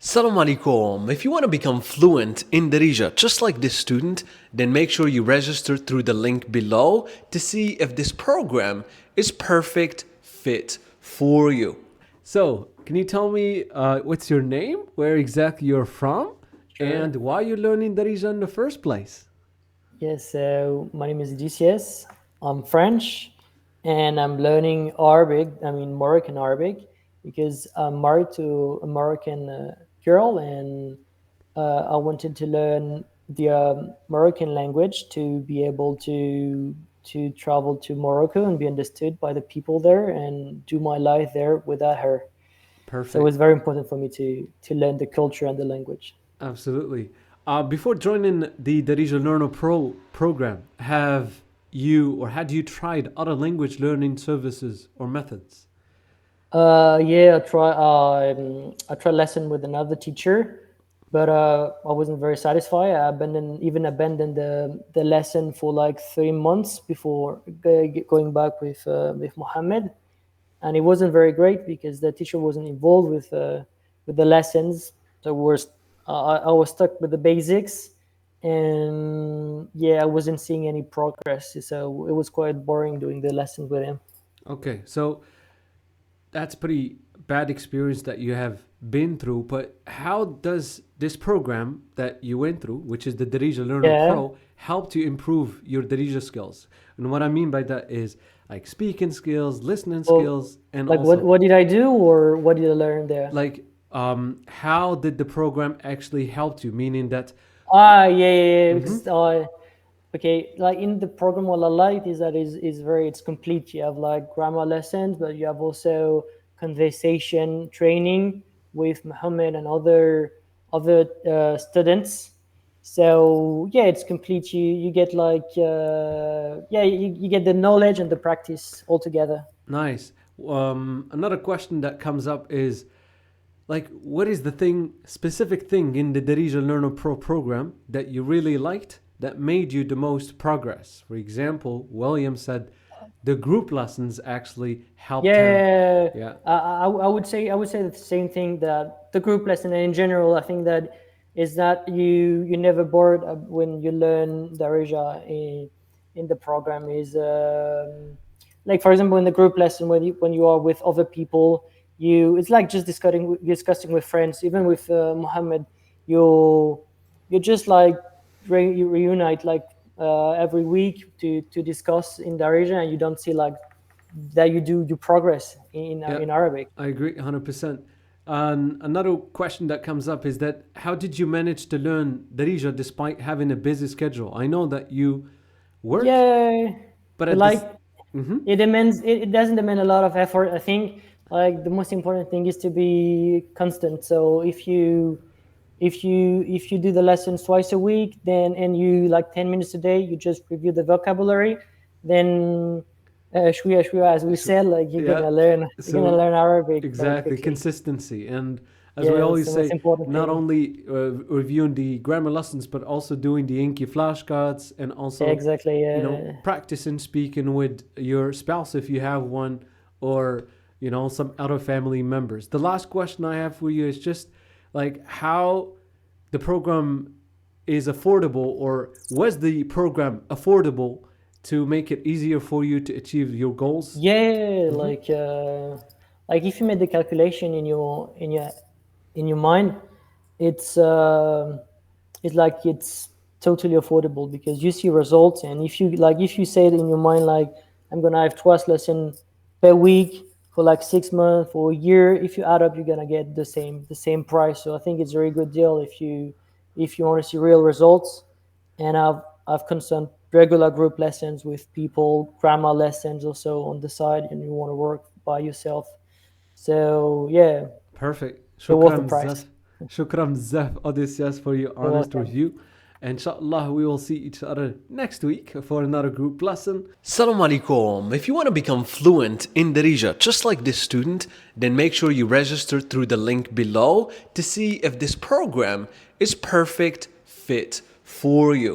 Assalamu alaikum. If you want to become fluent in Darija, just like this student, then make sure you register through the link below to see if this program is perfect fit for you. So, can you tell me what's your name, where exactly you're from, and why you're learning Darija in the first place? Yes, so my name is DCS. I'm French and I'm learning Arabic, Moroccan Arabic, because I'm married to a Moroccan girl and I wanted to learn the Moroccan language to be able to travel to Morocco and be understood by the people there and do my life there without her. So it Perfect. was very important for me to learn the culture and the language. Absolutely. Before joining the Darija Learner Pro program, have you or had you tried other language learning services or methods? Yeah, I tried lesson with another teacher, but I wasn't very satisfied. I abandoned the lesson for like 3 months before going back with Mohammed, and it wasn't very great because the teacher wasn't involved with the lessons. So I was stuck with the basics, and yeah, I wasn't seeing any progress. So it was quite boring doing the lessons with him. Okay, so that's pretty bad experience that you have been through, but how does this program that you went through, which is the Darija Learner Yeah. Pro, help to improve your Darija skills? And what I mean by that is like speaking skills, listening Well, skills, and like also what did I do or what did I learn there? like how did the program actually help you? Meaning that, Yeah, mm-hmm, because okay, like in the program, what I like is that it's complete. You have like grammar lessons, but you have also conversation training with Muhammad and other students. So yeah, it's complete. You get like you get the knowledge and the practice all together. nice. Another question that comes up is like, what is the specific thing in the Darija Learner Pro program that you really liked that made you the most progress? For example, William said the group lessons actually helped him. Yeah, Yeah, I would say the same thing, that the group lesson and in general, I think that is that you never bored when you learn Darija in the program is like, for example, in the group lesson when you are with other people, it's like just discussing with friends. Even with Muhammad, you you just like you reunite like every week to discuss in Darija, and you don't see like that you progress yeah, in Arabic. I agree 100%. And another question that comes up is that how did you manage to learn Darija despite having a busy schedule? I know that you work, Yeah, but but at like this, mm-hmm, it doesn't demand a lot of effort. I think like the most important thing is to be constant. So if you do the lessons twice a week, then and you like 10 minutes a day, you just review the vocabulary, then shwiya shwiya, as we said, like yeah. you're gonna So learn Arabic very exactly, quickly. consistency. And as we Yeah, that's always the most say, important not thing. only reviewing the grammar lessons, but also doing the Inky flashcards and also, Exactly. practicing speaking with your spouse if you have one, or, some other family members. The last question I have for you is just like how the program is affordable, or was the program affordable to make it easier for you to achieve your goals? Yeah, Mm-hmm. like if you made the calculation in your mind, it's it's totally affordable because you see results. And if you say it in your mind, like, I'm gonna have twice lesson per week for like 6 months or a year, if you add up, you're gonna get the same price. So I think it's a very good deal if you want to see real results. And I've constant regular group lessons with people, grammar lessons also on the side, and you want to work by yourself. So yeah, Perfect. it was the Shukran price. Zaf. Shukran Zaf, Odysseus, for your You're honest welcome. review. Inshallah, we will see each other next week for another group lesson. Assalamu alaikum. If you want to become fluent in Darija, just like this student, then make sure you register through the link below to see if this program is perfect fit for you.